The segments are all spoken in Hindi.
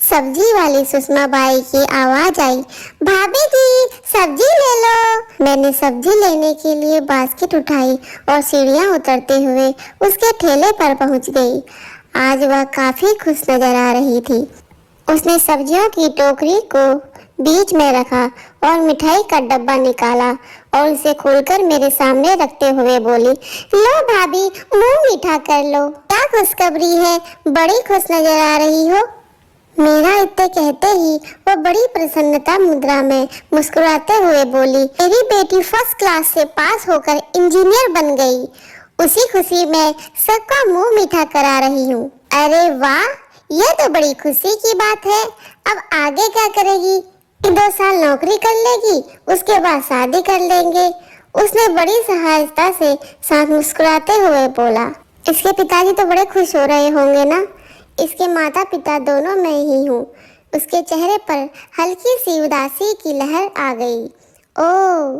सब्जी वाली सुषमा बाई की आवाज आई, भाभी जी सब्जी ले लो। मैंने सब्जी लेने के लिए बास्केट उठाई और सीढ़ियां उतरते हुए उसके ठेले पर पहुंच गई। आज वह काफी खुश नजर आ रही थी। उसने सब्जियों की टोकरी को बीच में रखा और मिठाई का डब्बा निकाला और उसे खोलकर मेरे सामने रखते हुए बोली, लो भाभी मुंह मीठा कर लो। क्या खुशखबरी है, बड़ी खुश नजर आ रही हो। मेरा इतने कहते ही वो बड़ी प्रसन्नता मुद्रा में मुस्कुराते हुए बोली, मेरी बेटी फर्स्ट क्लास से पास होकर इंजीनियर बन गई। उसी खुशी में सबका मुंह मीठा करा रही हूँ। अरे वाह, यह तो बड़ी खुशी की बात है। अब आगे क्या करेगी? 2 साल नौकरी कर लेगी, उसके बाद शादी कर लेंगे। उसने बड़ी सहजता से साथ मुस्कुराते हुए बोला। इसके पिताजी तो बड़े खुश हो रहे होंगे ना। इसके माता पिता दोनों मैं ही हूँ। उसके चेहरे पर हल्की सी उदासी की लहर आ गई। ओह,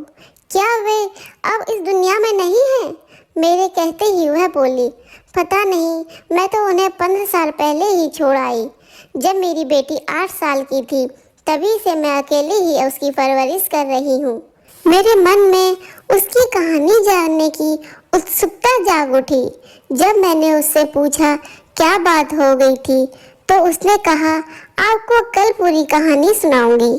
क्या वे अब इस दुनिया में नहीं है? मेरे कहते ही वह बोली, पता नहीं, मैं तो उन्हें 15 साल पहले ही छोड़ आई। जब मेरी बेटी 8 साल की थी तभी से मैं अकेले ही उसकी परवरिश कर रही हूँ। मेरे मन में उसकी कहानी जानने की उत्सुकता जाग उठी। जब मैंने उससे पूछा क्या बात हो गई थी तो उसने कहा, आपको कल पूरी कहानी सुनाऊंगी।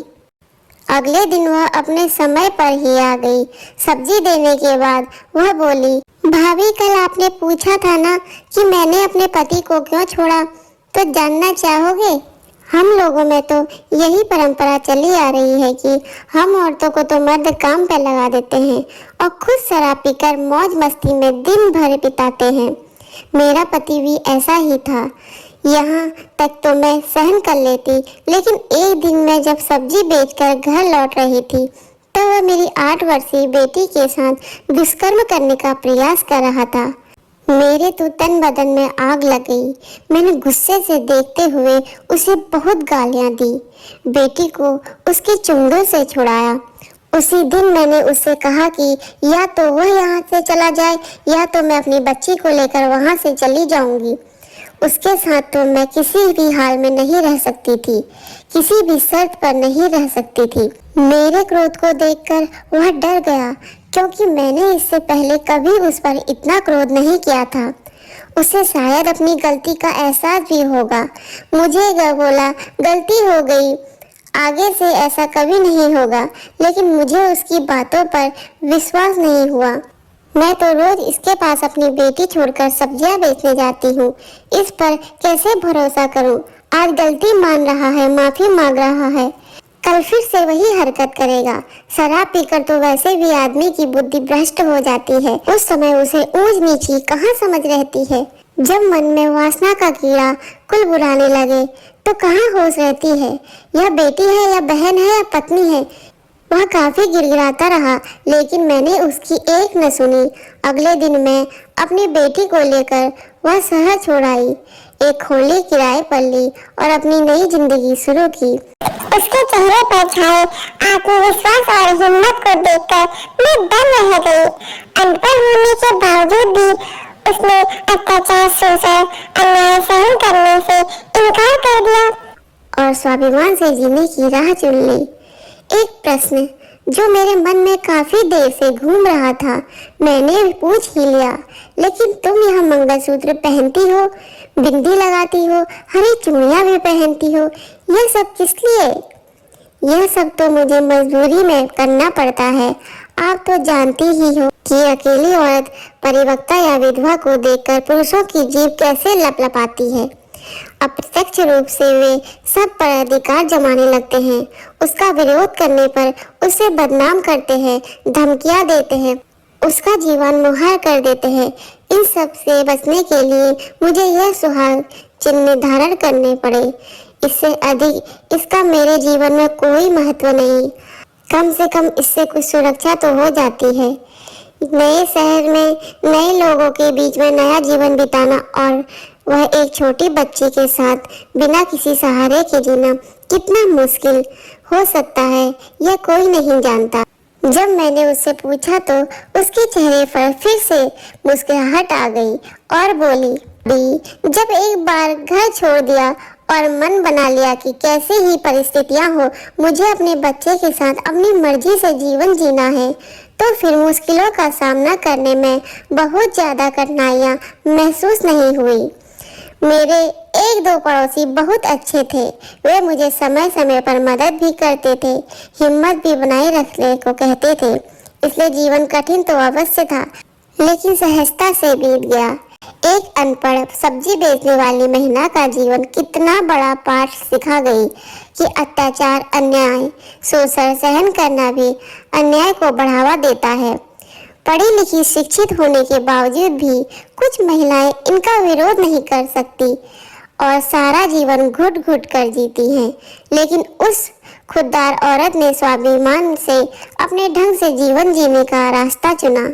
अगले दिन वह अपने समय पर ही आ गई। सब्जी देने के बाद वह बोली, भाभी कल आपने पूछा था ना कि मैंने अपने पति को क्यों छोड़ा, तो जानना चाहोगे? हम लोगों में तो यही परंपरा चली आ रही है कि हम औरतों को तो मर्द काम पर लगा देते हैं और खुद शराब पीकर मौज मस्ती में दिन भर बिताते हैं। मेरा पति भी ऐसा ही था। यहाँ तक तो मैं सहन कर लेती, लेकिन एक दिन मैं जब सब्जी बेचकर घर लौट रही थी तो वह मेरी 8 वर्षीय बेटी के साथ दुष्कर्म करने का प्रयास कर रहा था। मेरे तो तन बदन में आग लग गई। मैंने गुस्से से देखते हुए उसे बहुत गालियां दी। बेटी को उसके चुंगल से छुड़ाया। उसी दिन मैंने उससे कहा कि या तो वह यहाँ से चला जाए या तो मैं अपनी बच्ची को लेकर वहाँ से चली जाऊंगी। उसके साथ तो मैं किसी भी हाल में नहीं रह सकती थी, किसी भी शर्त पर नहीं रह सकती थी। मेरे क्रोध को देखकर वह डर गया, क्योंकि मैंने इससे पहले कभी उस पर इतना क्रोध नहीं किया था। उसे शायद अपनी गलती का एहसास भी होगा। मुझे बोला, गलती हो गई, आगे से ऐसा कभी नहीं होगा। लेकिन मुझे उसकी बातों पर विश्वास नहीं हुआ। मैं तो रोज इसके पास अपनी बेटी छोड़कर सब्जियां बेचने जाती हूँ। इस पर कैसे भरोसा करूँ? आज गलती मान रहा है, माफी मांग रहा है, कल फिर से वही हरकत करेगा। शराब पीकर तो वैसे भी आदमी की बुद्धि भ्रष्ट हो जाती है। उस समय उसे ऊंच नीची कहाँ समझ रहती है। जब मन में वासना का कीड़ा कुल बुलाने लगे तो कहाँ होश रहती है। यह बेटी है या बहन है या पत्नी है? वह काफी गिड़गिड़ाता रहा, लेकिन मैंने उसकी एक न सुनी। अगले दिन मैं अपनी बेटी को लेकर वह शहर छोड़ आई, एक खोली किराए पर ली और अपनी नई जिंदगी शुरू की। उसके चेहरे पर छाए आत्मविश्वास और हिम्मत को देखकर मैं दंग रह गई। अनपढ़ होने के बावजूद भी उसने अत्याचार, शोषण, अन्याय सहन करने से इनकार कर दिया और स्वाभिमान से जीने की राह चुन ली। एक प्रश्न जो मेरे मन में काफी देर से घूम रहा था, मैंने पूछ ही लिया, लेकिन तुम यह मंगलसूत्र पहनती हो, बिंदी लगाती हो, हरी चूड़ियां भी पहनती हो, यह सब किस लिए? यह सब तो मुझे मजबूरी में करना पड़ता है। आप तो जानती ही हो कि अकेली औरत परिवक्ता या विधवा को देखकर पुरुषों की जीभ कैसे लपलपाती है। अप्रत्यक्ष रूप से वे सब पर अधिकार जमाने लगते हैं। उसका विरोध करने पर उसे बदनाम करते हैं, धमकियां देते हैं, उसका जीवन मुहाल कर देते हैं। इन सब से बचने के लिए मुझे यह सुहाग चिन्ह धारण करने पड़े। इससे अधिक इसका मेरे जीवन में कोई महत्व नहीं। कम से कम इससे कुछ सुरक्षा तो हो जाती है। नए शहर में नए लोगों के बीच में नया जीवन बिताना और वह एक छोटी बच्ची के साथ बिना किसी सहारे के जीना कितना मुश्किल हो सकता है, यह कोई नहीं जानता। जब मैंने उससे पूछा तो उसके चेहरे पर फिर से मुस्कुराहट आ गई और बोली, जब एक बार घर छोड़ दिया और मन बना लिया कि कैसे ही परिस्थितियां हो, मुझे अपने बच्चे के साथ अपनी मर्जी से जीवन जीना है। तो फिर मुश्किलों का सामना करने में बहुत ज़्यादा कठिनाइयाँ महसूस नहीं हुई। मेरे एक दो पड़ोसी बहुत अच्छे थे। वे मुझे समय समय पर मदद भी करते थे, हिम्मत भी बनाए रखने को कहते थे। इसलिए जीवन कठिन तो अवश्य था, लेकिन सहजता से बीत गया। एक अनपढ़ सब्जी बेचने वाली महिला का जीवन कितना बड़ा पाठ सिखा गई कि अत्याचार, अन्याय, शोषण सहन करना भी अन्याय को बढ़ावा देता है। पढ़ी लिखी शिक्षित होने के बावजूद भी कुछ महिलाएं इनका विरोध नहीं कर सकती और सारा जीवन घुट घुट कर जीती हैं। लेकिन उस खुददार औरत ने स्वाभिमान से अपने ढंग से जीवन जीने का रास्ता चुना।